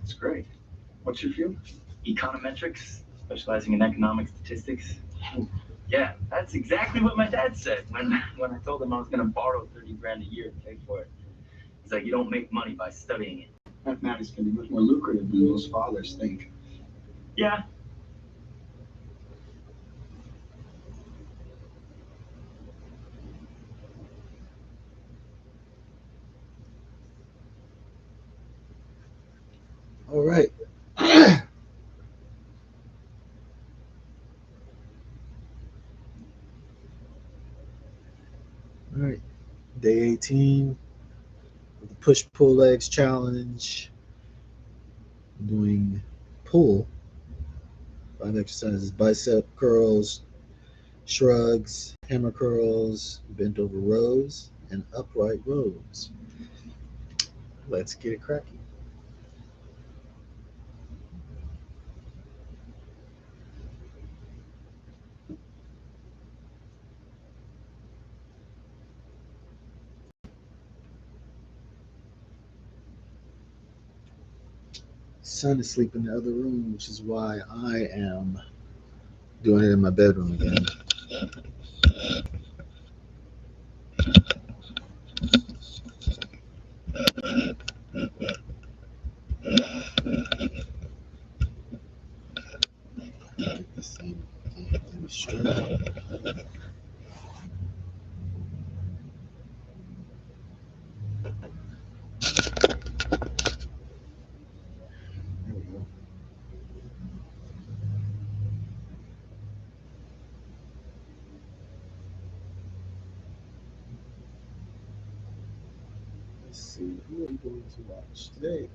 That's great. What's your field? Econometrics, specializing in economic statistics. Yeah, that's exactly what my dad said when I told him I was going to borrow 30 grand a year to pay for it. He's like, you don't make money by studying it. Mathematics can be much more lucrative than most fathers think. Yeah. All right. All right. Day 18 of the push pull legs challenge. Doing pull. 5 exercises: bicep curls, shrugs, hammer curls, bent over rows, and upright rows. Let's get it cracking. Son is asleep in the other room, which is why I am doing it in my bedroom again. Get this thing straight. There we go. Let's see, who are we going to watch today?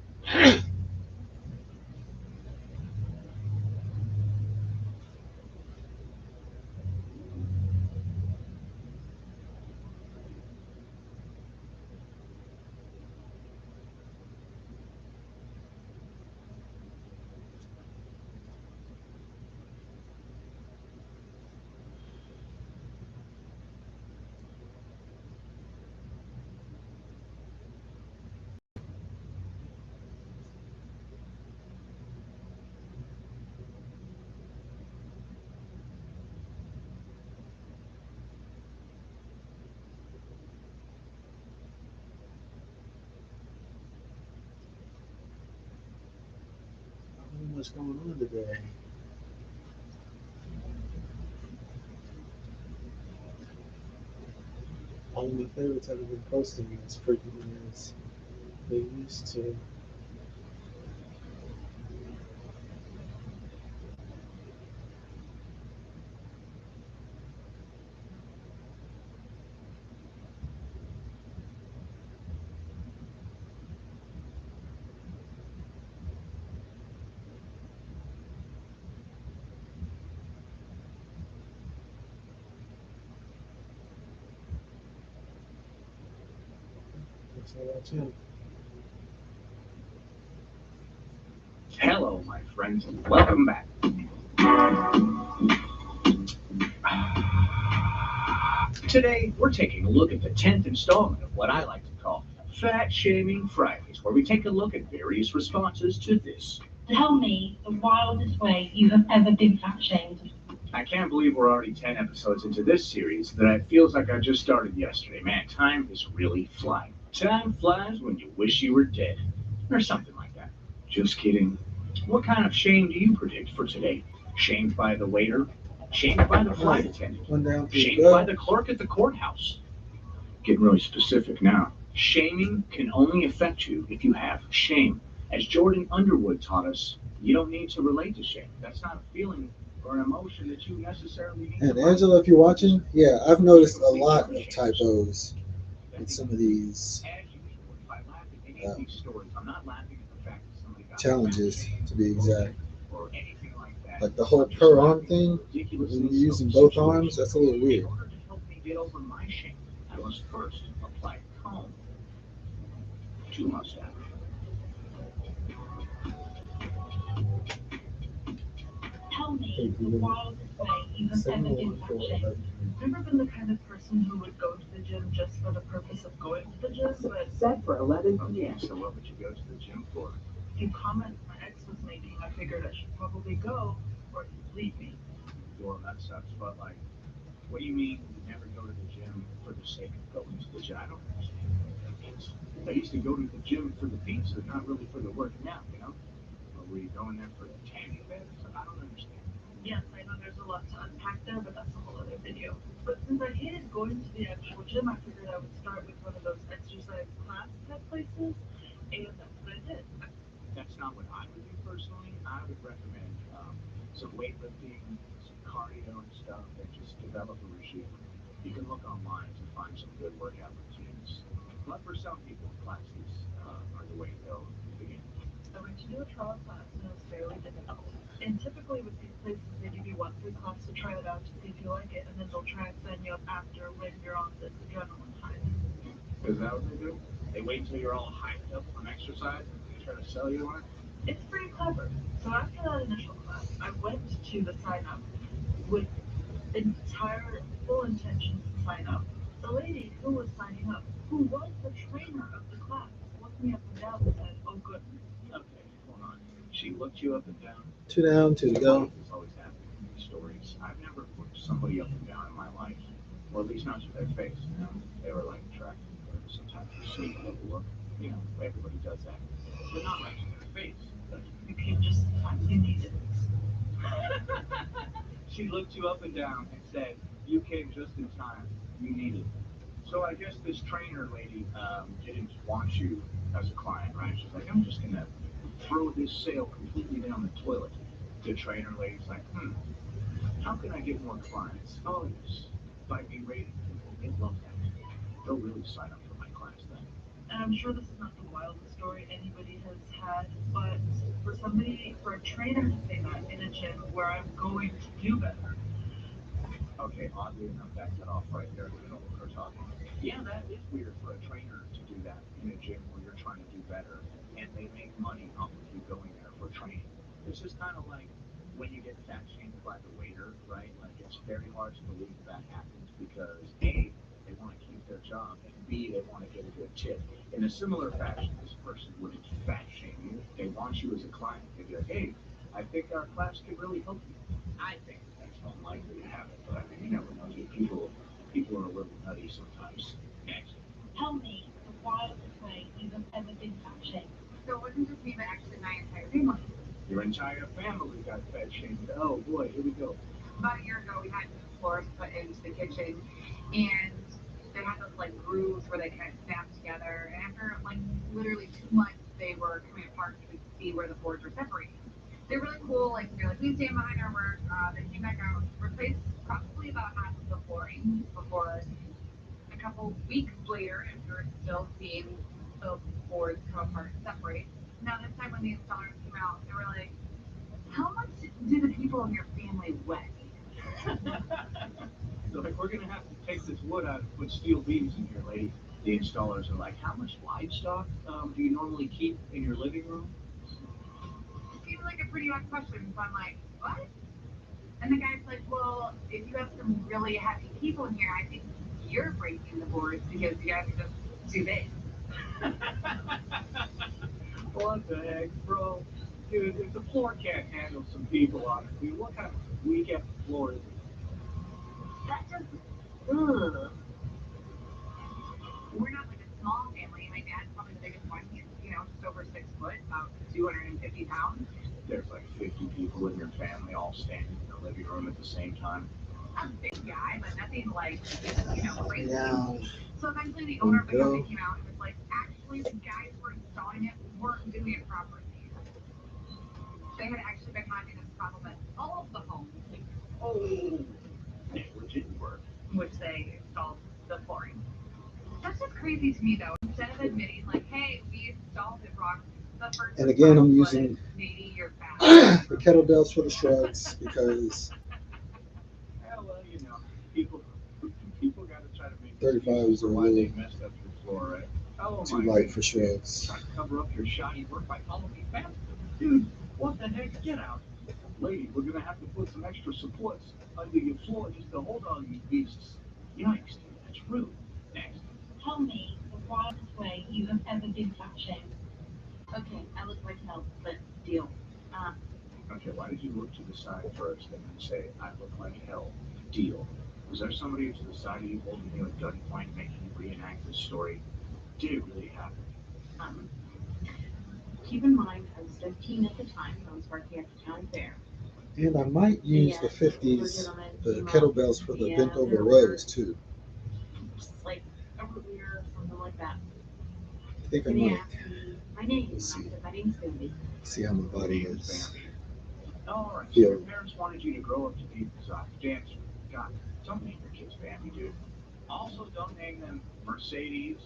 Not much going on today. All of my favorites haven't been posting as frequently as they used to. How about you? Hello, my friends, and welcome back. Today, we're taking a look at the 10th installment of what I like to call Fat Shaming Fridays, where we take a look at various responses to this. Tell me the wildest way you have ever been fat shamed. I can't believe we're already 10 episodes into this series, that it feels like I just started yesterday. Man, time is really flying. Time flies when you wish you were dead. Or something like that. Just kidding. What kind of shame do you predict for today? Shamed by the waiter? Shamed by the flight attendant? One down, three Shamed to by go. the clerk at the courthouse? Getting really specific now. Shaming can only affect you if you have shame. As Jordan Underwood taught us, you don't need to relate to shame. That's not a feeling or an emotion that you necessarily need And to Angela, if you're watching, yeah, I've noticed a lot of typos in some of these As usual, if I laugh at any of these stories, I'm not laughing at the fact that somebody got challenges, to be exact. or anything like that. Like the whole I'm just per arm laughing thing, at the when ridiculousness you're using of the both situation. arms, that's a little In weird. order to help me get over my shame, I must first apply calm to mustache. Tell me Hey, the Google. wildest way you have ever been fat shamed. Never been the kind of person who would go to the gym just for the purpose of going to the gym, but Set for 11 p.m. So what would you go to the gym for? few comments my ex was making, I figured I should probably go or he'd leave me. Well, that sucks, but like, what do you mean you never go to the gym for the sake of going to the gym? I don't understand what that means. I used to go to the gym for the pizza, not really for the working out, you know? Or were you going there for the tanning bed? I don't understand. Yes, I know there's a lot to unpack there, but that's a whole other video. But since I hated going to the actual gym, I figured I would start with one of those exercise class type places, and that's what I did. That's not what I would do personally. I would recommend some weightlifting, some cardio and stuff, and just develop a regime. You can look online to find some good workout routines. But for some people, classes are the way to go in the beginning. I went to do a trial class and it was fairly difficult. And typically with these places, they give you one free class to try it out to see if you like it, and then they'll try and sign you up after when you're on this adrenaline high. Is that what they do? They wait till you're all hyped up from exercise and they try to sell you on it? It's pretty clever. So after that initial class, I went to the sign up with entire full intentions to sign up. The lady who was signing up, who was the trainer of the class, looked me up and down and said, "Oh goodness." Okay, hold on. She looked you up and down. 2 down, 2 to go. This always happens in these stories. I've never looked somebody up and down in my life. Well, at least not to their face, you know. They were like attractive, or sometimes you sneak a look. You know, everybody does that. But not right to their face. You came just in time. You needed it. She looked you up and down and said, "You came just in time. You needed it." So I guess this trainer lady didn't want you as a client, right? She's like, "I'm just gonna throw this sale completely down the toilet." The trainer lady's like, "How can I get more clients?" "Oh yes, by berating people. They love that. They'll really sign up for my class then." And I'm sure this is not the wildest story anybody has had, but for a trainer to say that in a gym where I'm going to do better. Okay, oddly enough, that cut off right there in the middle of her talking. Yeah, that is weird for a trainer to do that in a gym where you're trying to do better, and they make money off of you going there for training. It's just kind of like when you get fat shamed by the waiter, right? Like it's very hard to believe that happens because A, they want to keep their job, and B, they want to get a good tip. In a similar fashion, this person wouldn't fat shame you. They want you as a client. They'd be like, "Hey, I think our class could really help you." I think that's unlikely to happen, but I mean, you never know. People are a little nutty sometimes. Next. Tell me the wildest way you have ever been fat shamed. So it wasn't just me, but actually my entire family. Your entire family got fat shamed. Oh boy, here we go. About a year ago, we had new floors put into the kitchen, and they had those like grooves where they kind of snap together. And after like literally 2 months, they were coming apart. You could see where the boards were separating. They're really cool. Like they're like, we stand behind our work. They came back out, replaced probably about half of the flooring before a couple weeks later, and we were still seeing the boards come apart and separate. Now this time when the installers came out, they were like, how much do the people in your family weigh? They're like, "We're gonna have to take this wood out and put steel beams in here, lady." The installers are like, "How much livestock do you normally keep in your living room?" It seems like a pretty odd question, so I'm like, what? And the guy's like, well, if you have some really heavy people in here, I think you're breaking the boards because you guys are just too big. What the heck, bro? Dude, if the floor can't handle some people on it, dude, what kind of weak-ass floor is it? That just, ugh. We're not like a small family. My dad's probably the biggest one. He's, just over 6 foot, about 250 pounds. There's like 50 people in your family all standing in the living room at the same time. I'm a big guy, but nothing like, crazy. Yeah. So eventually the owner of the company came out and was like, actually, the guys who were installing it weren't doing it properly. They had actually been having this problem at all of the homes. Oh, negligent work. Which they installed the flooring. That's just crazy to me, though. Instead of admitting, like, hey, we installed it wrong, the first And again, I'm response using was, maybe you're fat. the kettlebells for the shrugs because Yeah, well, people got to try to make 35s excuses for are why really they messed up your floor, right? Oh too my light goodness. for shrugs. Trying to cover up your shoddy work by calling me fat? Dude, what the heck? Get out. Lady, we're going to have to put some extra supports under your floor just to hold all you beasts. Yikes, dude, that's rude. Next. Tell me the wildest way you have ever been fat shamed. Okay, I look like hell. Okay, why did you look to the side first and then say, I look like hell? Deal. Was there somebody to the side of you holding you at gunpoint making you reenact this story? Did it really happen? Um, Keep in mind, I was 15 at the time. I was working at the town fair. And I might use the 50s, the kettlebells for the bent over rows too. Just like a root beer or something like that. I think I And he might asked me my name, and I said my name's Cindy. see how my body is. All right, so your parents wanted you to grow up to be a dancer. God, don't name your kids Bambi, dude. Also, don't name them Mercedes,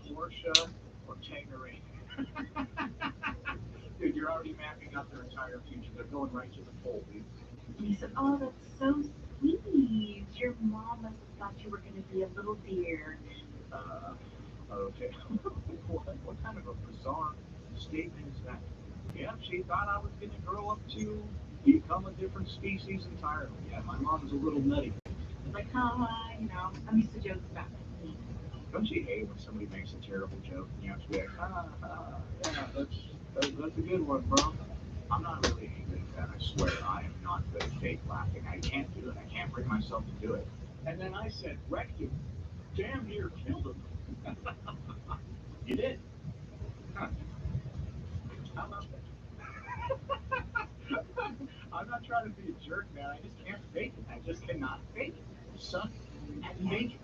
Porsche, or Tangerine. Dude, you're already mapping out their entire future. They're going right to the pole, dude. And he said, oh, that's so sweet. Your mom must have thought you were going to be a little deer. Okay. What kind of a bizarre statement is that? Yeah, she thought I was going to grow up to become a different species entirely. Yeah, my mom's a little nutty. It's like, I'm used to jokes about me. Don't you hate when somebody makes a terrible joke and you have to be like, yeah, that's a good one, bro. I'm not really any good at that, I swear. I am not good at fake laughing. I can't do it. I can't bring myself to do it. And then I said, wrecked him. Damn near killed him. You did? Huh. How about that? I'm not trying to be a jerk, man. I just can't fake it. I just cannot fake it. Suck at faking it.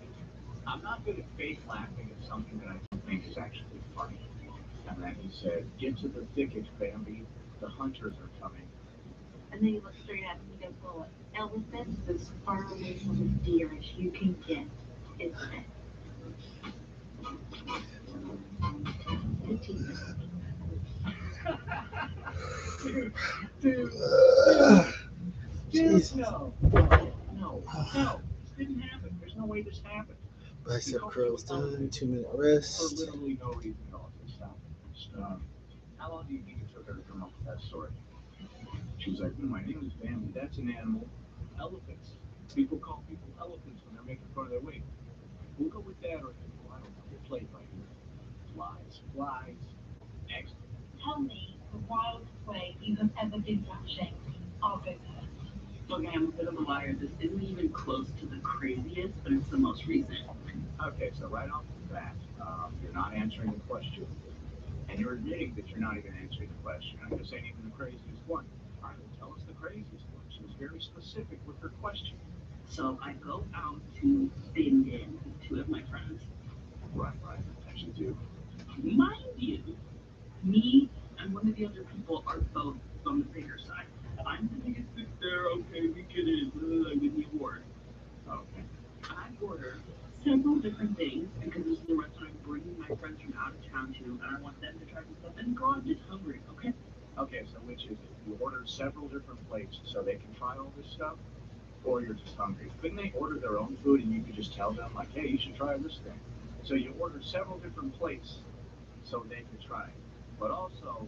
I'm not good at fake laughing at something that I don't think is actually funny. And then he said, get to the thicket, Bambi. The hunters are coming. And then he looked straight at me and he goes, well, an elephant is as far away from a deer as you can get, isn't it? 15 minutes. Dude, Jeez. no. This didn't happen. There's no way this happened. Bicep curls done, 2-minute For rest. literally no reason at all. Stop. How long do you think it took her to come up with that story? She was like, my name is Bambi. That's an animal. Elephants. People call people elephants when they're making fun of their weight. We'll go with that or I don't know. We'll play it by ear. Flies. Next. Tell me the wildest way you have ever been catching. I'll go first. Okay, I'm a bit of a liar. This isn't even close to the craziest, but it's the most recent. Okay, so right off the bat, you're not answering the question. And you're admitting that you're not even answering the question. And this ain't even the craziest one. All right, well, tell us the craziest one. She was very specific with her question. So I go out to Bingen with two of my friends. Right, as you do. Mind you, me and one of the other people are both on the bigger side. I'm the biggest fish there, okay, we get it, with the award. Okay. I order several different things because this is a restaurant I'm bringing my friends from out of town to, and I want them to try some stuff. And girl, I'm just hungry, okay? Okay, so which is it? You ordered several different plates so they can try all this stuff? Or you're just hungry? Couldn't they order their own food and you could just tell them, like, hey, you should try this thing? So you ordered several different plates so they could try it. But also,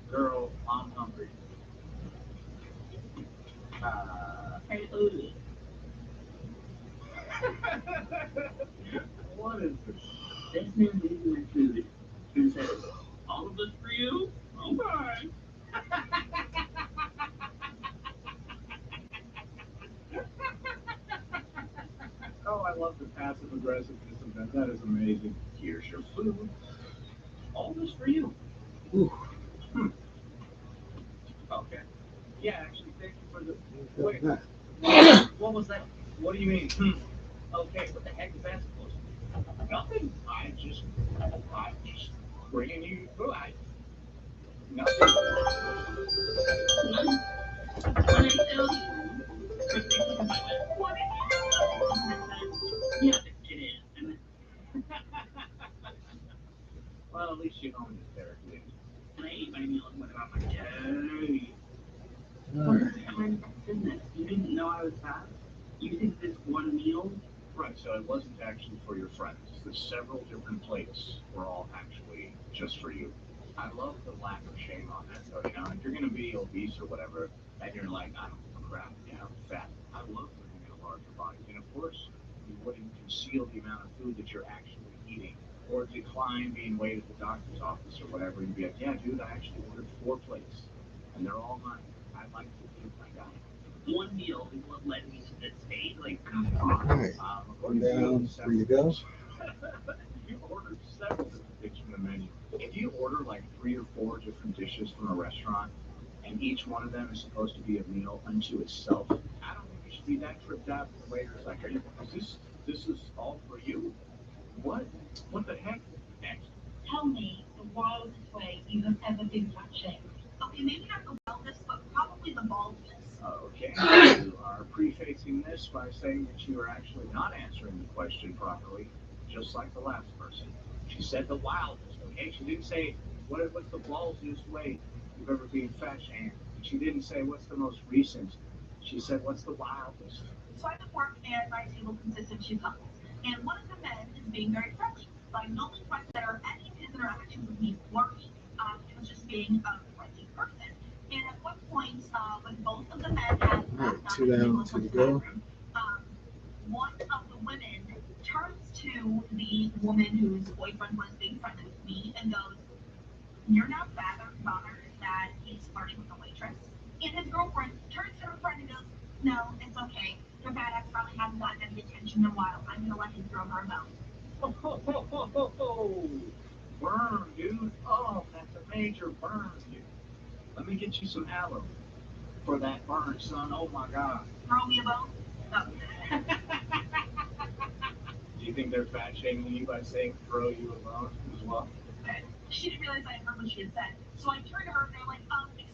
girl, I'm hungry. I ordered it. What is this? This man leaves my food and says, all of this for you? Okay. Oh, I love the passive aggressiveness of that. That is amazing. Here's your food. All this for you. Ooh. Okay. Yeah, actually, thank you for the. Wait. That. What was that? What do you mean? Okay, what the heck is that supposed to be? Nothing. I'm just bringing you food. Nothing. When I tell you, first thing comes to my mind, what is it? Yeah, it is. And Well, at least you owned it there, dude. I ate my meal and went about my day. All From right. the time that's in this, you didn't know I was fast? You think this one meal? Right, so it wasn't actually for your friends. The several different plates were all actually just for you. I love the lack of shame on that, though. You know, if you're going to be obese or whatever, and you're like, I don't give a crap, you know, fat. I love living in a larger body. And of course, you wouldn't conceal the amount of food that you're actually eating or decline being weighed at the doctor's office or whatever. You'd be like, yeah, dude, I actually ordered 4 plates, and they're all mine. I'd like to give my guy. One meal is what led me to this state. Like, Come All on. right. According to Down. you, Where you go? you ordered several different things from the menu. If you order like 3 or 4 different dishes from a restaurant, and each one of them is supposed to be a meal unto itself, I don't think you should be that tripped out. The waiter's like, this is all for you? What? What the heck? Next. Tell me the wildest way you have ever been fat shamed. Okay, maybe not the wellness, but probably the baldness. Okay, you are prefacing this by saying that you are actually not answering the question properly, just like the last person. She said the wildest, okay? She didn't say what's the ballsiest way you've ever been fat shamed. She didn't say what's the most recent. She said what's the wildest. So I'm at work and my table consists of 2 couples. And one of the men is being very friendly. By no means was there any of his interactions with me flirty. It was just being a friendly person. And at one point, when both of the men had All right, 2 down, 2 to go. one of the women turns to the woman whose boyfriend was being friendly with me and goes, "You're not bothered that he's flirting with a waitress?" And his girlfriend turns to her friend and goes, "No, it's okay. Your bad ex probably hasn't gotten any attention in a while. I'm gonna let him throw her a bone." Ho, ho, ho, ho, ho, ho. Burn, dude. Oh, that's a major burn, dude. Let me get you some aloe for that burn, son. Oh my God. Throw me a bone? No. Do you think they're fat shaming you by saying throw you a bone as well? She didn't realize I had heard what she had said. So I turned to her and I'm like,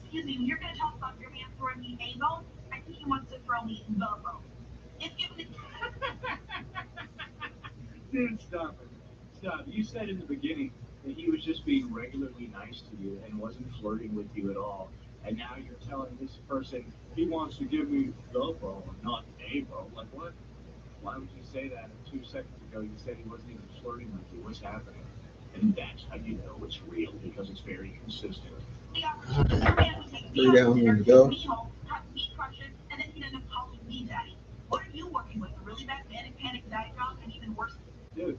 excuse me, when you're gonna talk about your man throwing me a bone, I think he wants to throw me the bone. If it was Dude, stop it. Stop. You said in the beginning that he was just being regularly nice to you and wasn't flirting with you at all. And now you're telling this person he wants to give me the bone, not a bone. Like what? Why would you say that 2 seconds ago? You said he wasn't even flirting with you. What's happening? And that's how you know it's real, because it's very consistent. the opportunity, your man would take me 3 out to down, dinner, 1 to go. take me home, have me crush it, and then he'd end up calling me daddy. What are you working with? A really bad manic panic diagram and even worse? Dude,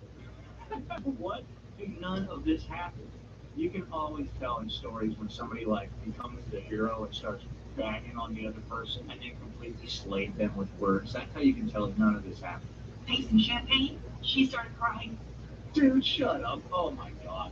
what? Dude, none of this happened. You can always tell in stories when somebody like becomes the hero and starts banging on the other person and then completely slayed them with words. That's how you can tell none of this happened. Tasting champagne, she started crying. Dude, shut up. Oh my God.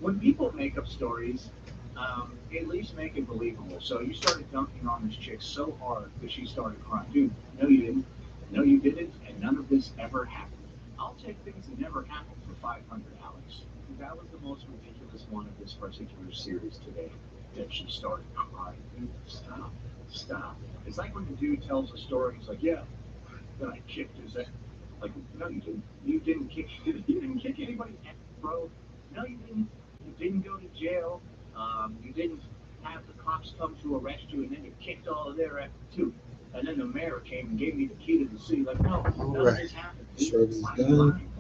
When people make up stories, at least make it believable. So you started dunking on this chick so hard that she started crying. Dude, no you didn't. No you didn't. And none of this ever happened. I'll take things that never happened for 500, Alex. That was the most ridiculous one of this particular series today. That she started crying. Dude, stop. Stop. It's like when the dude tells a story, he's like, yeah, then I kicked his ass. Like, no, you didn't. You didn't kick. You didn't kick anybody's ass, bro. No, you didn't. You didn't go to jail. You didn't have the cops come to arrest you, and then you kicked all of their ass too. And then the mayor came and gave me the key to the city. Like, no, none of this happened. Dude. Shrugs is Why are you done. lying?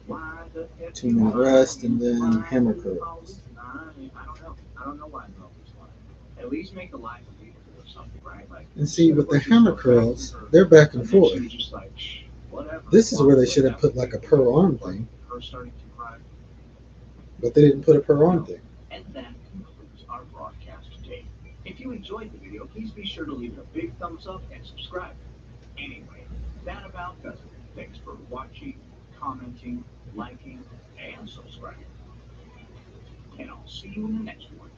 Why the heck 2 you minute lying? rest and then Why hammer are you curls. always lying? I don't know. I don't know why I'm always lying. At least make the lie believable or something, right? Like, And see, with the instead of hammer pushing yourself curls, back and they're back and and then forth. she was just like, shh, whatever. This is where they should have put like a per arm thing, Her starting to cry. but they didn't put a per arm thing. And that concludes our broadcast today. If you enjoyed the video, please be sure to leave it a big thumbs up and subscribe. Anyway, that about does it. Thanks for watching, commenting, liking, and subscribing. And I'll see you in the next one.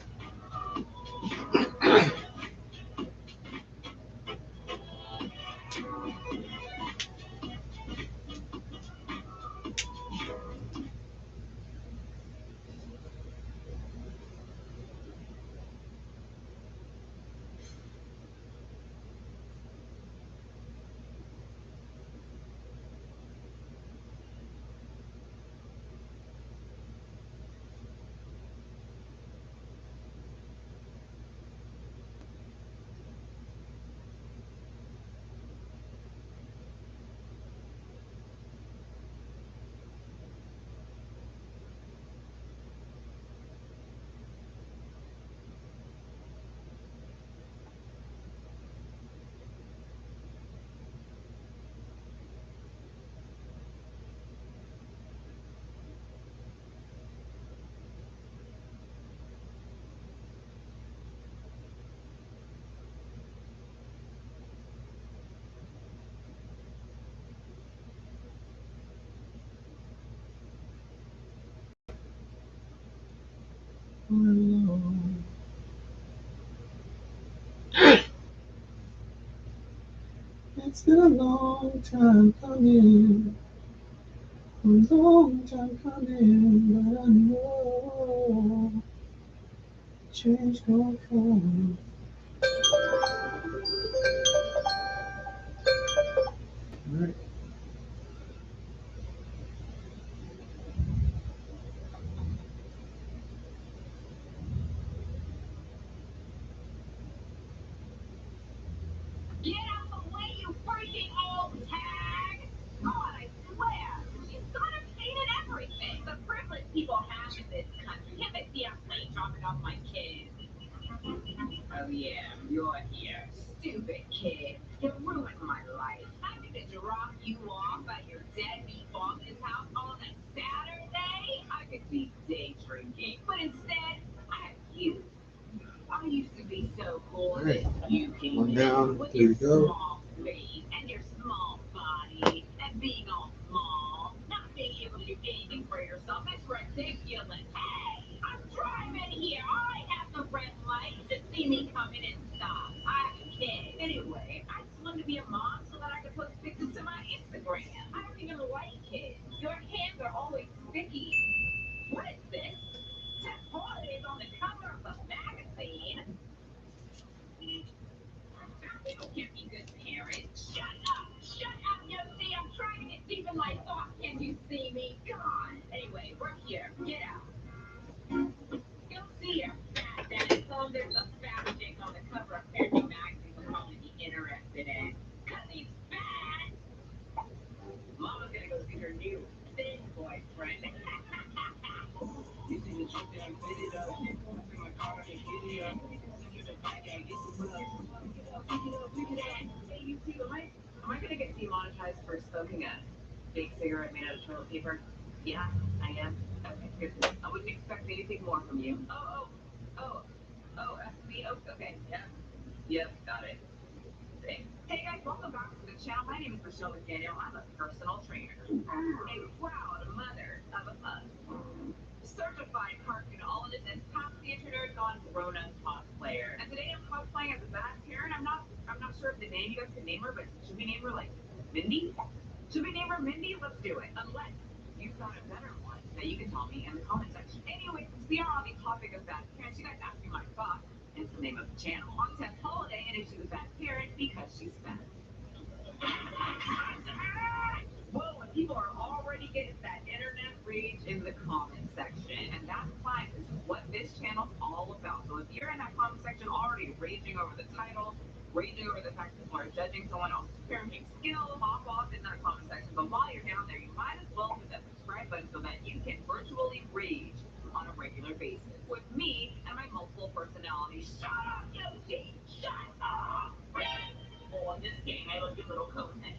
alone. It's been a long time coming, a long time coming, but I know change gonna come. Right. Get out the way, you freaking old hag! God, I swear, she's got a pain in everything. The privilege people have in this country. Can't they see I'm late dropping off my kids? Oh yeah, you're here. Stupid kid. You ruined my life. Having to drop you off at your deadbeat boss's house on a Saturday? I could be day drinking. But instead, I have you. I used to be so cool Alright. that you came One in down, with there your we go. small face and your small body and being all small, not being able to do anything for yourself. That's ridiculous. Hey, I'm driving here. I have the red light. Just see me coming and stop. I have a kid. Anyway, I just wanted to be a mom so that I could post pictures to my Instagram. I don't even like kids. Your hands are always sticky. What is this? Tess Holiday is on the cover of the magazine. People can't be good parents. Shut up! Shut up, Josie! I'm trying to get deep in my thoughts. Can't you see me? Come on. Anyway, we're here. Get out. Go see her, fat daddy. Tell him there's a fat chick on the cover of Parenting Magazine we'll probably be interested in. Cause he's fat! Mama's gonna go see her new thin boyfriend. This is a chick that I'm fitted up. Put my car in a giddy up. Send you the back, I get the blood. Hey, you see the light? Am I gonna get demonetized for smoking a fake cigarette made out of toilet paper? Yeah, I am. Okay, good. I wouldn't expect anything more from you. Me? Oh, okay. Yep, got it. Thanks. Hey guys, welcome back to the channel. My name is Michelle McDaniel. I'm a personal trainer. A proud mother of a pug. Certified cartoonologist and top theater gone grown-up cosplayer. And today I'm cosplaying as a bad parent. I'm not sure of the name you guys can name her, but should we name her like Mindy? Should we name her Mindy? Let's do it. Unless you've got a better one that you can tell me in the comment section. Anyway, since we are on the topic of bad parents, you guys asked me my thoughts. It's the name of the channel. On Tess Holiday, and if she's a bad parent because she's fat. Whoa, and people are already getting that internet rage in the comment section. And that's fine. This is what this channel's all about. So if you're in that comment section already raging over the title, raging over the fact that people are judging someone else's parenting skills, hop off in that comment section. But while you're down there, you might as well hit that subscribe button so that you can virtually rage on a regular basis with me and my multiple personalities. Shut up, Yoshi! Shut up! Well, I'm just kidding. I love your little conehead.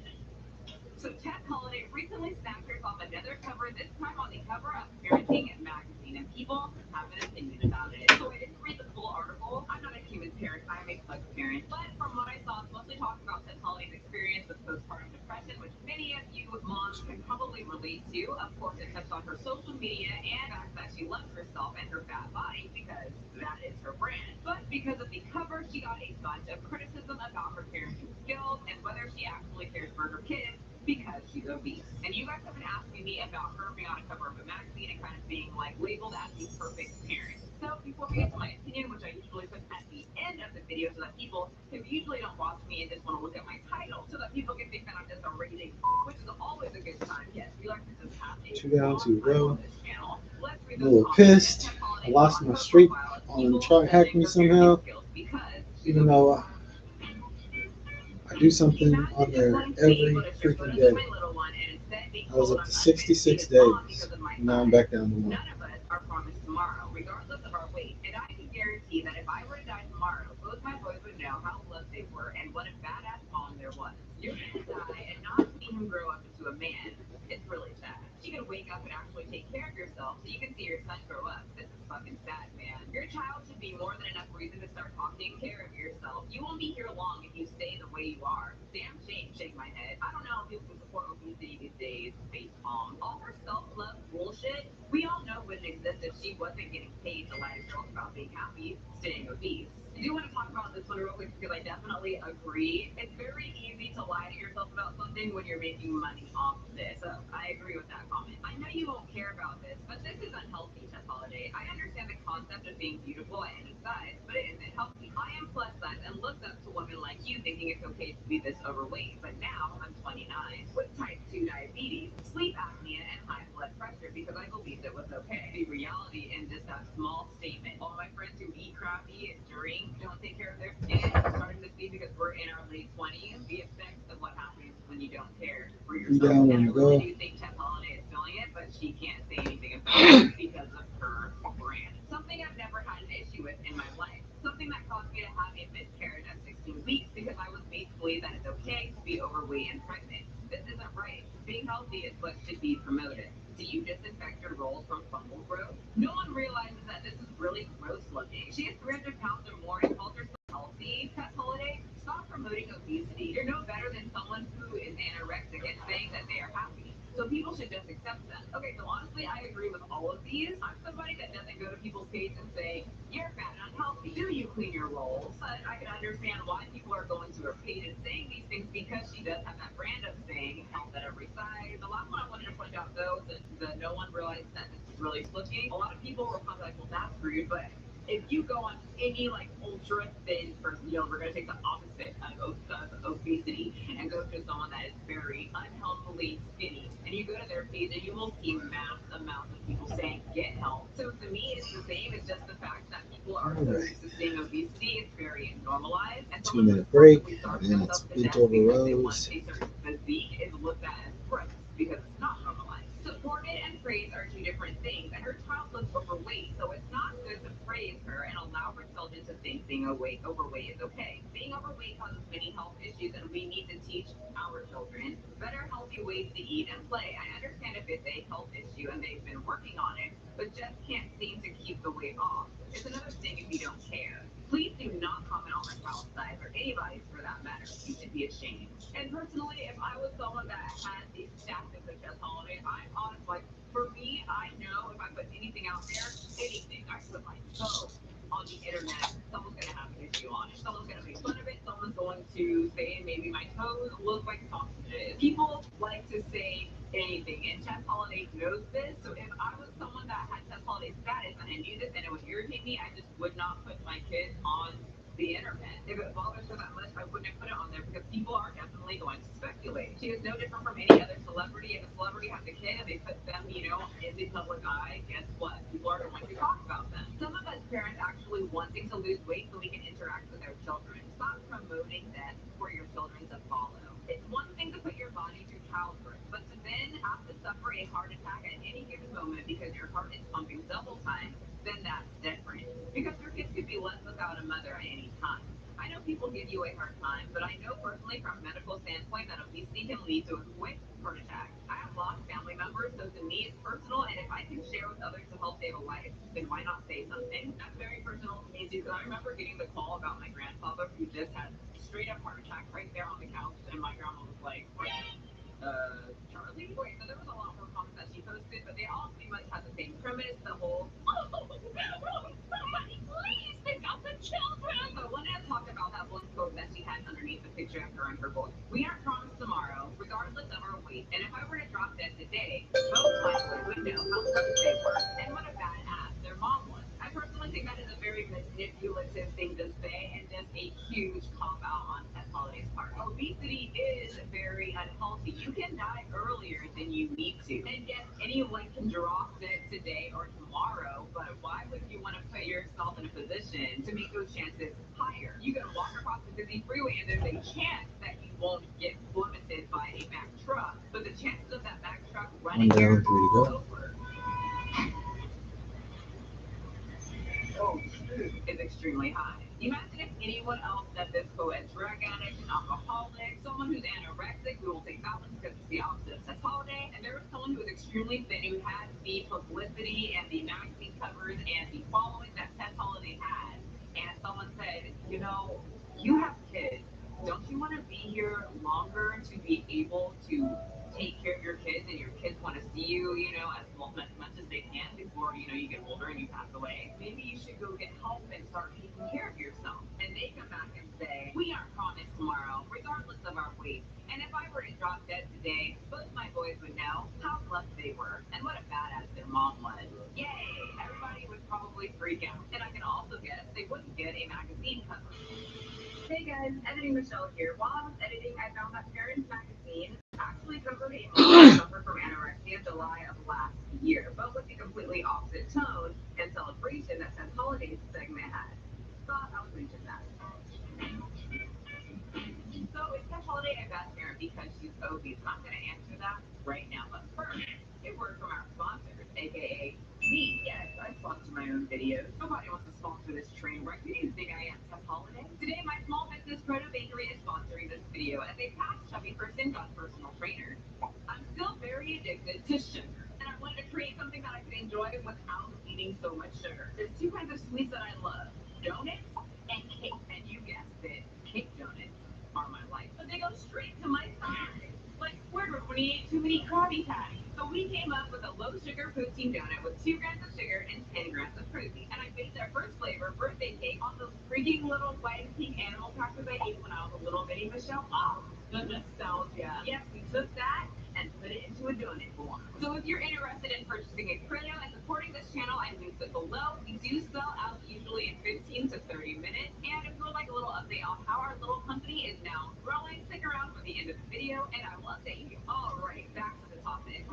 So Tess Holiday recently snapped herself another cover, this time on the cover of Parenting Magazine, and people have an opinion about it. So I didn't read the full article. I'm not a human parent, I'm a pug parent. But from what I saw, it's mostly talking about Tess Holiday's experience with postpartum depression, which many of you moms can probably relate to. Of course, it touched on her social media and the fact that she loves herself and her fat body because that is her brand. But because of the cover, she got a bunch of criticism about her parenting skills and whether she actually cares for her kids because she's obese. And you guys have been asking me about her being on a cover of a magazine and kind of being like labeled as the perfect parent. So before we get to my opinion, which I usually put at the end of the video so that people who usually don't watch me and just want to look at my title, so that people can think that I'm just a raging, which is always a good time. Yes, we like to just have a Two down, two row. on this channel. Let's read I'm a little pissed. I lost my streak on try hack me somehow. Even though I do something on there every freaking day. I was up to 66 days. Now I'm back down to 1. None of us are promised tomorrow, regardless of our weight. And I can guarantee that if I were to die tomorrow, both my boys would know how loved they were and what a badass mom there was. You're gonna die and not see him grow up into a man. It's really sad. She could wake up and actually take care of yourself so you can see your son grow up. This is fucking sad, man. Your child should be more than enough reason to start taking care of yourself. You won't be here long if you stay the way you are. Damn shame, shake my head. I don't know how people can support obesity these days. Face palm. All her self-love bullshit. We all know wouldn't exist if she wasn't getting paid to lie to girls about being happy, staying obese. I do want to talk about this one real quick because I definitely agree. It's very easy to lie to yourself about something when you're making money off of this. So I agree with that comment. I know you won't care about this, but this is unhealthy, Tess Holiday. I understand the concept of being beautiful at any size, but it isn't healthy. I am plus size and looked up to women like you thinking it's okay to be this overweight, but now I'm 29 with type 2 diabetes, sleep apnea, and high blood pressure because I believed it was okay. The reality in just that small statement. All my friends who eat crappy, drink, don't take care of their skin, are starting to see because we're in our late 20s the effects of what happens when you don't care for yourself. down And I and really go. do think Tess Holiday is feeling it, but she can't say anything about it because of her brand. Something I've never had an issue with in my life. Something that caused me to have a miscarriage at 16 weeks because I was made to believe that it's okay to be overweight and pregnant. This isn't right. Being healthy is what should be promoted. Do you disinfect your rolls from fungal growth? No one realizes that this is really gross looking. She is 300 pounds or more and calls herself healthy. Tess Holiday, stop promoting obesity. You're no better than someone who is anorexic and saying that they are happy. So people should just accept them. Okay, so honestly, I agree with all of these. I'm somebody that doesn't go to people's page and say, you're fat and unhealthy. Do you clean your rolls? But I can understand why people are going to her page and saying these things because she does have that brand of saying health at every size. The last one I wanted to point out, though, is that no one realized that this is really looking. A lot of people were probably like, well, that's rude, but if you go on any like ultra thin person, we're gonna take the opposite of obesity and go to someone that is very unhealthily skinny, and you go to their page and you will see mass amounts of people saying get help. So to me, it's the same. It's just the fact that people are so used to seeing obesity. It's very normalized. And 2-minute break, and it's bent over rows. A certain physique is looked at as gross because it's not normalized. Supported and praised are two different things, and her child looks overweight, so it's not good to praise her and allow her children to think being overweight is okay. Being overweight causes many health issues, and we need to teach our children better healthy ways to eat and play. I understand if it's a health issue and they've been working on it, but just can't seem to keep the weight off. It's another thing if you don't care. Please do not comment on my child's size or anybody's for that matter. You should be ashamed. And personally, if I was someone that had the status of Tess Holiday, I'm honest, like, for me, I know if I put anything out there, anything, I put my toe on the internet, someone's going to have an issue on it. Someone's going to make fun of it. Someone's going to say maybe my toes look like sausages. People like to say anything, and Tess Holiday knows this. So if I was someone that had Tess Holiday status and I knew this and it would irritate me, I just would not put my kids on the internet. If it bothers her that much, I wouldn't have put it on there because people are definitely going to speculate. She is no different from any other celebrity. If a celebrity has a kid and they put them, in the public eye, guess what? People are going to talk about them. Some of us parents actually wanting to lose weight so we can interact with our children. Stop promoting this for your children to follow. It's one thing to put your body through childbirth, but to then have to suffer a heart attack at any given moment because your heart is pumping double time, then that's different. Because your kids could be left without a mother at any time. I know people give you a hard time, but I know personally from a medical standpoint that obesity can lead to a quick heart attack. I have lost family members, so to me it's personal, and if I can share with others to help save a life, then why not say something? That's very personal to me too, because I remember getting the call about my grandfather who just had straight up heart attack right there on the couch, and my grandma was like, Charlie? Wait, so there was a lot more comments that she posted, but they all pretty much had the same premise, the whole, somebody please pick up the children. So Lynette talked about that one quote that she had underneath the picture of her and her boy. We aren't promised tomorrow, regardless of our weight, and if I were to drop dead today, most likely would know how tough they were and what a bad ass their mom was. I personally think that is a very manipulative thing to say and just a huge cop-out on Tess Holiday's part. Obesity is very unhealthy. You can die earlier than you need to. And yes, anyone can drop dead today or tomorrow, but why would you want to put yourself in a position to make those chances higher? You can walk across the busy freeway and there's a chance that you won't get plummeted by a Mack truck, but the chances of that Mack truck running Down, 3 to go. over is extremely high. Imagine if anyone else said this quote, a drug addict, an alcoholic, someone who's anorexic, we will take that one because it's the opposite of Tess Holiday, and there was someone who was extremely thin who had the publicity and the magazine covers and the following that Tess Holiday had, and someone said, you know, you have kids. Don't you want to be here longer to be able to take care of your kids, and your kids want to see you, you know, as much as they can before, you know, you get older and you pass away? Maybe you should go get help and start taking care of yourself. And they come back and say, we aren't promised tomorrow, regardless of our weight. And if I were to drop dead today, both my boys would know how blessed they were and what a badass their mom was. Yay! Everybody would probably freak out. And I can also guess they wouldn't get a magazine cover. Hey guys, Editing Michelle here. While I was editing, I found that Parents Magazine actually covered a mom who suffered from anorexia in July of last year, but with the completely opposite tone and celebration that Tess Holiday's segment had. Thought I would mention that. So is Tess Holiday a bad parent because she's obese? I'm going to answer that right now. But first, a word from our sponsors, aka me. Yes, I sponsor my own videos. Nobody wants to sponsor this train wreck. Who do you think I am, Tess Holiday? Today, my small business Proto Bakery is sponsoring this video as a past chubby person got personal trainer. I'm still very addicted to sugar, and I wanted to create something that I could enjoy without eating so much sugar. There's two kinds of sweets that I love: donuts and cake. And you guessed it, cake donuts are my life. But they go straight to my size, like Squidward when he ate too many Krabby Patties. So we came up with a low-sugar protein donut with 2 grams of sugar and 10 grams of protein. And I based our first flavor, birthday cake, on those freaking little white and pink animal crackers I ate when I was a little mini Michelle. Oh, the nostalgia. Yes, we took that and put it into a donut form. So if you're interested in purchasing a Proto and supporting this channel, I linked it below. We do sell out usually in 15 to 30 minutes. And if you would like a little update on how our little company is now growing, stick around for the end of the video and I will update you. All right, back to the topic.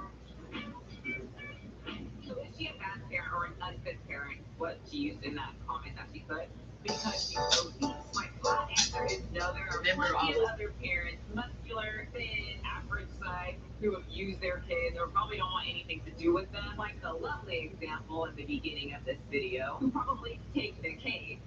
So is she a bad parent or an unfit parent? What she used in that comment that she put? Because she's obese. My flat answer is no. There are plenty of other parents, muscular, thin, average size, who abuse their kids or probably don't want anything to do with them. Like the lovely example at the beginning of this video, who probably take the cake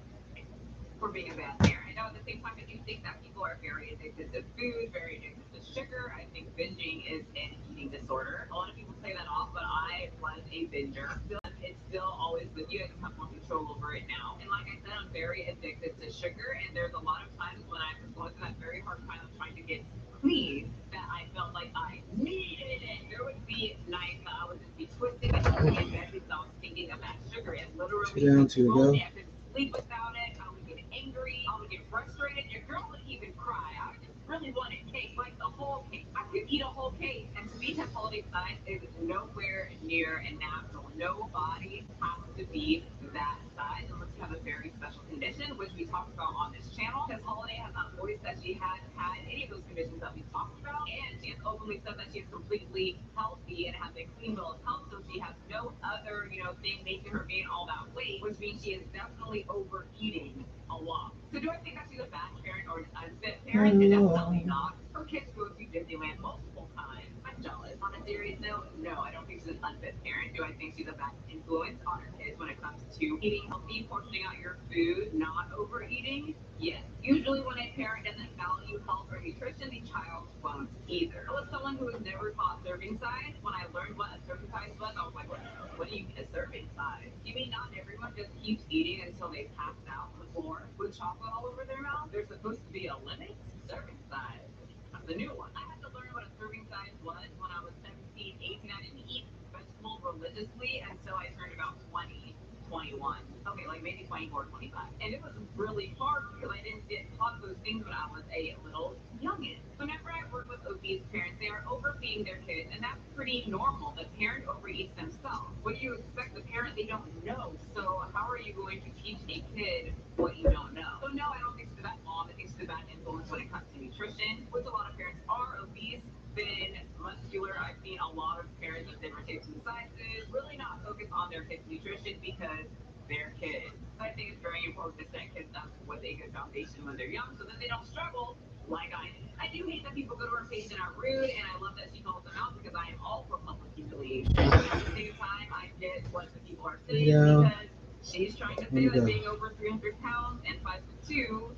for being a bad parent. Now, at the same time, I do think that people are very addicted to food, very addicted to sugar. I think binging is an eating disorder. A lot of people say that off, but I was a binger. It's still always with you. I just have more control over it now. And like I said, I'm very addicted to sugar, and there's a lot of times when I was going through that very hard time of trying to get clean that I felt like I needed it. There would be nights that I would just be twisted and in bed because I was thinking of that sugar. It literally controlled me. I couldn't sleep without it. I would get angry. I would get frustrated. Your girl would even cry. I just really wanted cake, like the whole cake. I could eat a whole cake. And to me, Tess Holiday's size is nowhere near a natural. Nobody has to be that size unless you have a very special condition, which we talked about on this channel. Tess Holiday has not voiced that she has had any of those conditions that we talked about, and she has openly said that she is completely healthy and has a clean bill of health, so she has no other, thing making her gain all that weight, which means she is definitely overeating a lot. So do I think that she's a bad parent or an unfit parent? Definitely not. Her kids go to Disneyland multiple times. I'm jealous. On a serious note, no, I don't think she's an unfit parent. Do I think she's a bad influence on her kids when it comes to eating healthy, portioning out your food, not overeating? Yes. Usually when a parent doesn't value health or nutrition, the child won't either. I was someone who was never taught serving size. When I learned what a serving size was, I was like, what do you mean a serving size? You mean not everyone just keeps eating until they pass out on the floor with chocolate all over their mouth? There's supposed to be a limit? Serving size. That's a new one. I had to learn what a serving size was when I was 17, 18. I didn't eat vegetables religiously until I turned about 20, 21. Okay, like maybe 24, 25. And it was really hard because I didn't get taught those things when I was a little youngin'. Whenever I work with obese parents, they are overfeeding their kids, and that's pretty normal. The parent overeats themselves. What do you expect? The parent, they don't know. So how are you going to teach a kid what you don't know? So no, I don't think she's a bad mom. I think she's a bad influence when it comes to nutrition, which a lot of parents are obese, thin, muscular. I've seen a lot of parents of different shapes and sizes really not focus on their kids' nutrition because they're kids. So I think it's very important to set kids up with a good foundation when they're young so that they don't struggle like I did. I do hate that people go to her page and are rude, and I love that she calls them out because I am all for public humiliation. But at the same time, I get what the people are saying because She's trying to Let say me that go. being over 300 pounds and 5'2"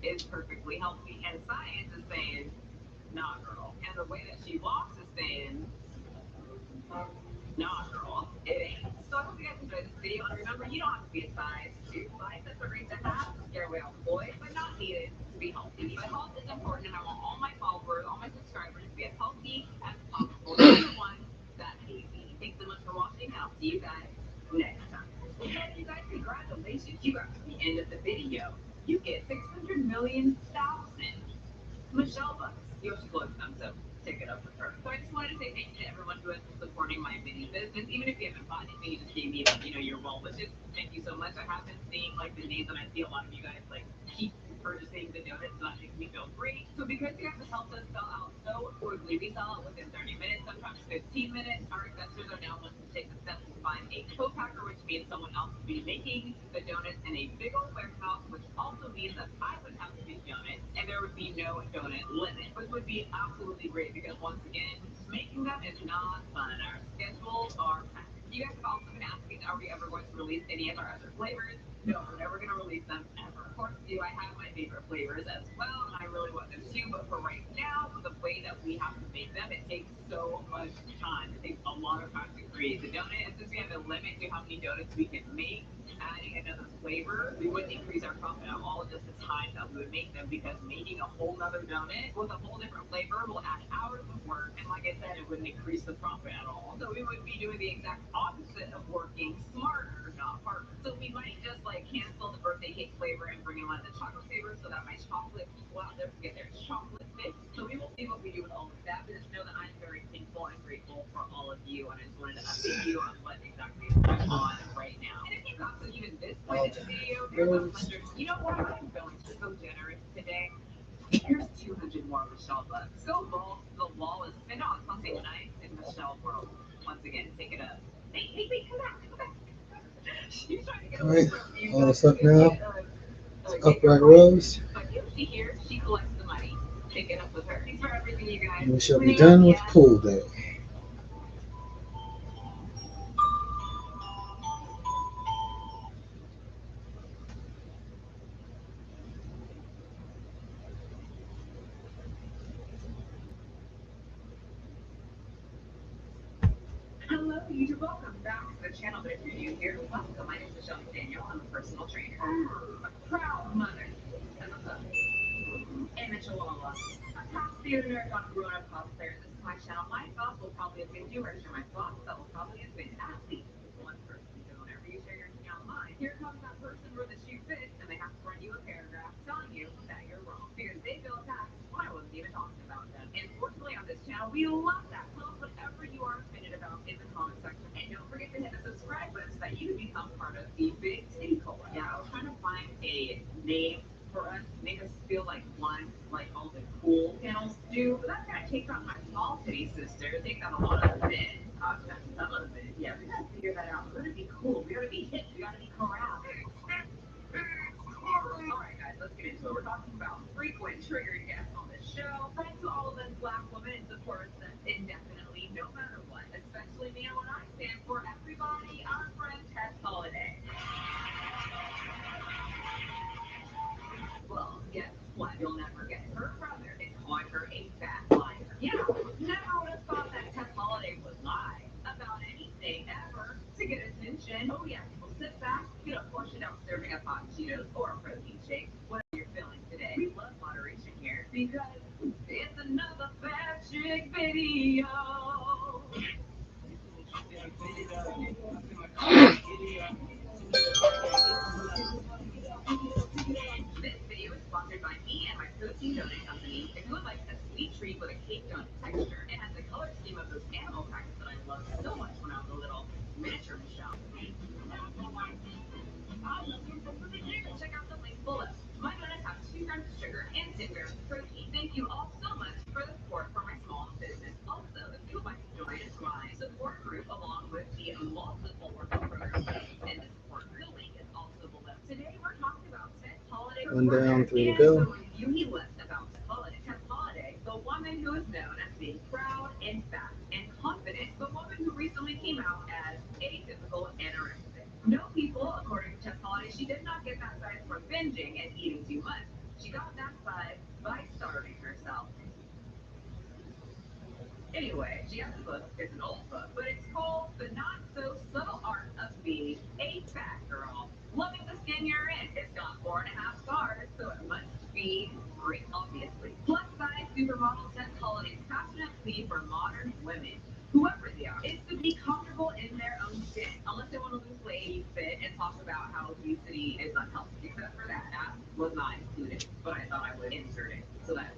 is perfectly healthy, and science is saying, nah, girl. And the way that she walks is saying, nah, girl, it ain't. So I hope you guys enjoyed this video, and remember, you don't have to be a size 2. Biceps are great to have to scare away all the boys, but not needed to be healthy. But health is important, and I want all my followers, all my subscribers to be as healthy as possible. You're the one that pays me. Thanks so much for watching, and I'll see you guys next time. And you guys, congratulations, you got to the end of the video. You get 600 million thousand Michelle bucks. Yoshi Close them, so take it up with her. So I just wanted to say thank you to everyone who has been supporting my mini business. Even if you haven't bought anything, you just gave me, your well wishes. Thank you so much. I have been seeing like the names, and I see a lot of you guys like keep purchasing the donuts, so that makes me feel great. So because you guys have helped us sell out so quickly, we sell out within 30 minutes, sometimes 15 minutes. Our investors are now willing to take the steps to find a co-packer, which means someone else will be making the donuts in a big old warehouse, which also means that I would have to make donuts, and there would be no donut limit, which would be absolutely great because once again, making them is not fun. Our schedules are packed. You guys have also been asking, are we ever going to release any of our other flavors? No, we're never going to release them ever. Of course, I have my favorite flavors as well, and I really want them to, but for right now, the way that we have to make them, it takes so much time. It takes a lot of time to create the donut, and since we have a limit to how many donuts we can make, adding another flavor, we wouldn't increase our profit at all, just the time that we would make them, because making a whole nother donut with a whole different flavor will add hours of work, and like I said, it wouldn't increase the profit at all. So we would be doing the exact opposite of working smarter, not harder. So we might just like cancel the birthday cake flavor and bring in one of the chocolate flavors so that my chocolate people out there can get their chocolate fix. So we will see what we do with all of that, but just know that I'm very thankful and grateful for all of you, and I just wanted to update you on what exactly is going on right now. And if you got to even this point in the video, here's 100. You know what? I'm feeling so generous today. Here's 200 more Michelle bucks. So the wall is spin on something nice in Michelle world. Once again, take it up. Hey, come back, come back. She's trying to get away Alright, from you. all this up now. Upright rows. But Yoshi here, she collects the money. Take it up with her. Thanks for everything, you guys. And we shall be done with pool day. Hello, YouTube. Welcome back to the channel. But if you're new here, welcome. My name is Michelle McDaniel. I'm a personal trainer, a proud mother, and a chihuahua. A past theater, not a grown-up cosplayer. This is my channel. My thoughts will probably offend you, or share my thoughts that will probably offend at least one person. Because whenever you share your opinion online, here comes that person where the shoe fits, and they have to write you a paragraph telling you that you're wrong because they feel attacked when I wasn't even talking about them. And fortunately, on this channel, we love that. Tell us whatever you are offended about in the comment section, and don't forget to hit the subscribe button so that you can become part of the Big City Cola. Yeah, I was trying to find a name for us to make us feel like one, like all the cool channels do. But that's gonna take on my small city sister. Take on a lot of men. Some of the men. Yeah, we gotta figure that out. We gotta be cool. We gotta be hip. We gotta be corral. Alright guys, let's get into it. We're talking about frequent triggered guests on the show. Friends to all of us black women support us indefinitely, no matter what. Especially me and what I stand for. Everybody, our friend Tess Holiday. Well, guess what? You'll never guess. Her brother is calling her a fat liar. Yeah, never would have thought that Tess Holiday would lie about anything ever to get attention. Oh yeah, people sit back, get a portion out serving of hot Cheetos or a protein shake, whatever you're feeling today. We love moderation here because it's another fat chick video. This video is sponsored by me and my protein donut company. If you would like a sweet treat with a cake donut texture and has the color scheme of those animal packets that I loved so much when I was a little miniature Michelle. Check out the link below. My donuts have 2 grams of sugar and 10 grams of protein. Thank you all so much for the support for my small business. Also, if you would like to join my support group along with the multiple workout programs in the support group, the link is also below. Today we're talking about Tess Holiday. One down, 3 to and go. the review he left about Tess Holiday. Tess Holiday, the woman who is known as being proud and fat and confident, the woman who recently came out as atypical anorexic. No, people, according to Chef Holiday, she did not get that size from binging and eating too much. She got that size by starving herself. Anyway, she has a book. It's an old book, but it's called The Not So Subtle Art of Being a Fat Girl. Loving the skin you're in. It's got 4.5 stars, so it must be great, obviously. Plus size supermodel Chef Holiday's passionate plea for modern women, whoever they are, is to be comfortable in their own skin. Unless they want to lose weight, eat fit, and talk about how obesity is unhealthy. Except for that, that was not included, but I thought I would insert it so that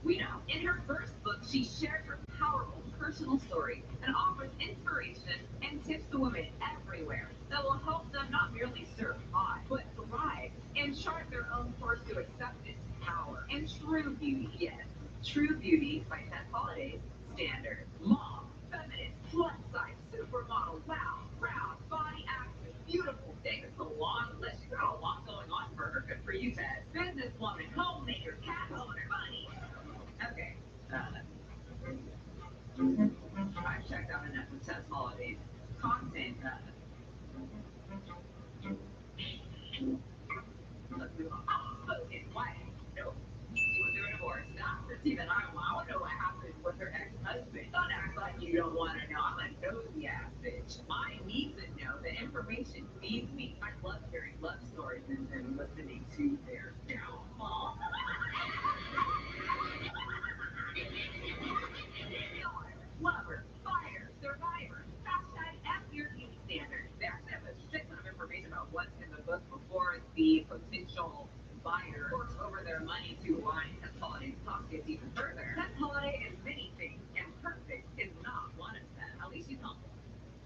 we know. In her first book, she shares her powerful personal story and offers inspiration and tips to women everywhere that will help them not merely survive, but thrive and chart their own course to acceptance, power, and true beauty. Yes, true beauty by Chef Holiday's standard. Mom, feminist, plus size, supermodel, wow, proud, body active, beautiful. Dang, it's a long list. She's got a lot going on for her. Good for you, Ted. Businesswoman, homemaker, cat owner, bunny. Okay. I checked out enough of Tess Holiday's content. Let's move on. Outspoken wife. Nope. She went through a divorce. Not for even I want to know what happened with her ex-husband. Don't act like you don't want to know. I'm a nosy ass bitch. I need to know. The information feeds me. I love hearing love stories and listening to their downfall. Lover, fire, survivor, hashtag F your beauty standard. They actually have a shit ton of information about what's in the book before the potential buyer forks over their money to line Tess Holiday's pockets even further. Tess Holiday is many things, and perfect is not one of them. At least she's humble.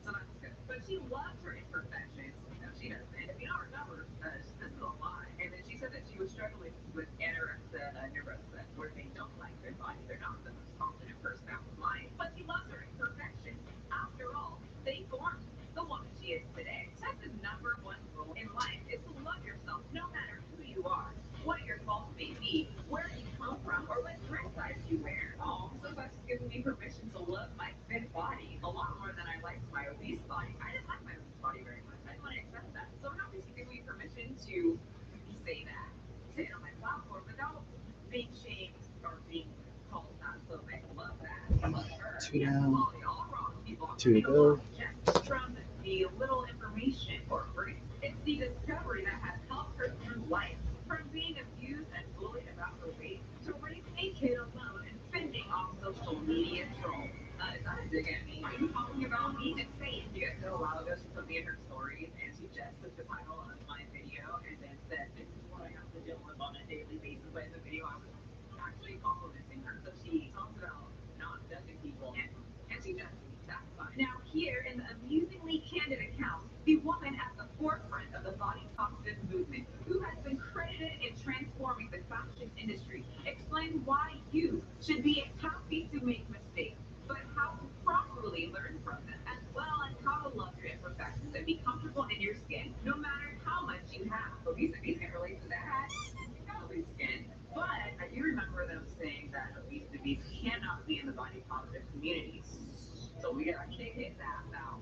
So that's good. But she loves her imperfections. No, she doesn't. If you don't remember, this is a lie. And then she said that she was struggling with anorexia nervosa, where they don't like their body. They're not the most confident person out of life. But she loves her imperfections. After all, they formed the woman she is today. Tess's number one rule in life is to love yourself no matter who you are, what your faults may be, where you come from, or what dress size you wear. Oh, so that's giving me permission to love my thin body a lot more than I liked my obese body. I didn't like my obese body very much. I didn't want to accept that. So I'm happy to give me permission to say that, say it on my platform without being shamed or being called not so big. Love that. Love her. Two Yes, down, Molly, all wrong people. I'm two to putting a go. lot of checks from the little information for free. It's the discovery that has helped her through life. From being abused and bullied about her weight to raising a kid alone and fending off social media trolls. Is that a dig at me? Are you talking about me? It's insane. You guys know a while ago she put me in her stories and she just took the title of my video and then said, this is what I have to deal with on a daily basis. But in the video, I was actually complimenting her. So she talks about not judging people and she judged me. That's fine. Now, here in the amusingly candid account, the woman at the forefront of the body positive movement, who has been credited in transforming the fashion industry, explains why you should be happy to make mistakes, but how to properly learn from them, as well as how to love your imperfections and be comfortable in your skin, no matter how much you have. Obesity can relate to that. You've got loose skin. But I do remember them saying that obese cannot be in the body positive community. So we gotta kick his ass out.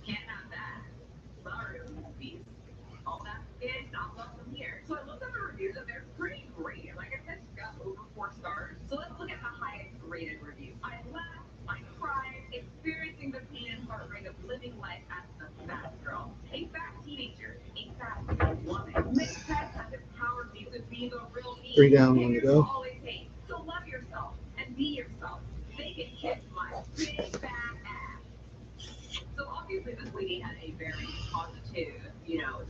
Can't have that. Sorry, obese. All that skin, not welcome here. So I looked at the reviews and they're pretty great. And like I said, she's got over 4 stars. So let's look at the highest rated review. I laughed, I cried, experiencing the pain and heartbreak of living life as the fat girl. A fat teenager, a fat woman. Miss Tess has empowered me to be the real me. 3 down, 1 to go. Always hate. So love yourself and be yourself. They can kiss my big fat ass. So obviously this lady had a very positive,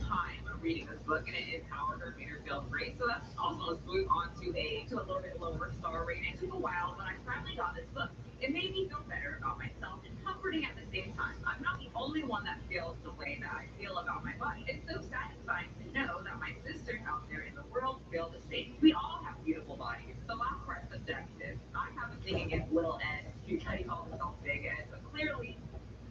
time reading this book and it empowered her, made her feel great. So that's awesome. Let's move on to a little bit lower star rating. It took a while, but I finally got this book. It made me feel better about myself and comforting at the same time. I'm not the only one that feels the way that I feel about my body. It's so satisfying to know that my sisters out there in the world feel the same. We all have beautiful bodies. The last part is subjective. I have a thing against little Ed because he calls himself Big Ed, but clearly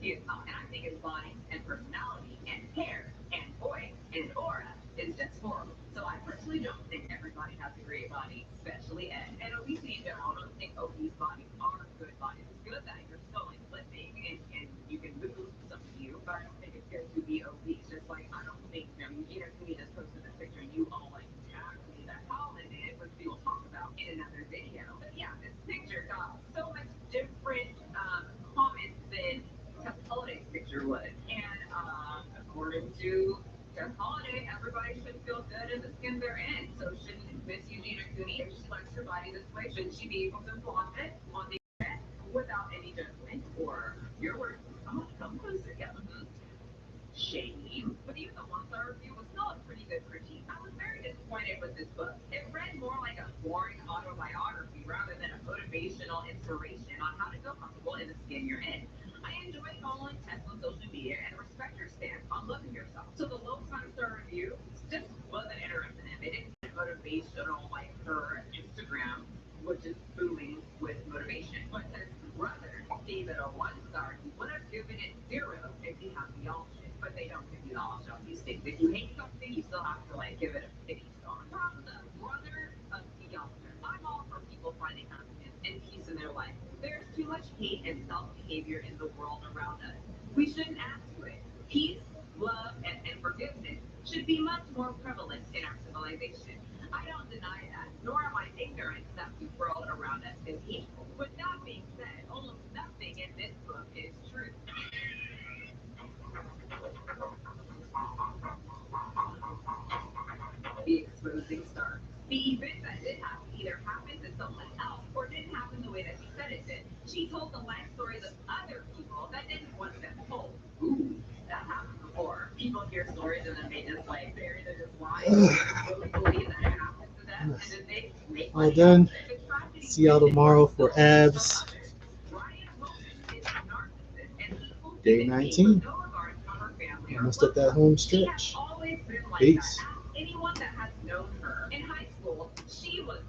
he is not. And I think his body and personality and hair and voice and aura is just horrible. So I personally don't think everybody has a great body, especially Ed. And obesity in general, I don't think obese bodies are good bodies. It's good that you're still lifting and you can move, some of you, but I don't think it's good to to be obese. Just like I don't think Eugenia Cooney just posted this picture and you all like tagged me. That's all it did, which we will talk about in another video. But yeah, this picture got so much different comments than Tess Holliday's picture would. And according to Tess Holiday, everybody should feel good in the skin they're in. So shouldn't Miss Eugenia Cooney, if she likes her body this way, shouldn't she be able to flaunt it on the internet without any judgment? Or your words, come closer, yeah. Shame. But even the one-star review was still a pretty good critique. I was very disappointed with this book. It read more like a boring autobiography rather than a motivational inspiration on how to feel comfortable in the skin you're in. I enjoy following Tess on social media and respect her stance on loving yourself. So the low 5-star review just wasn't interested in. It didn't get motivational like her Instagram, which is booming with motivation. But Tess' brother gave it a 1-star. He would have given it 0 if he had the option. But they don't give you the option on these things. If you hate something, you still have to like give it a pity star. From the brother of Beyonce. I'm all for people finding happiness and peace in their life. There's too much hate and self-behavior in the world around us. We shouldn't add to it. Peace, love, and forgiveness should be much more prevalent in our civilization. I don't deny that, nor am I ignorant that the world around us is hateful. With that being said, almost nothing in this book is true. The exposing start. The event that did happen either happened to someone else or didn't happen the way that she said it did. She told the life stories of other people that didn't want them told. Ooh, that happened before. People hear stories and then they just like bury their just lies. Really believe that it happened to them, and then they make All done. See y'all tomorrow for abs. Day 19. Almost at that home stretch. Peace. Anyone that has known her in high school, she was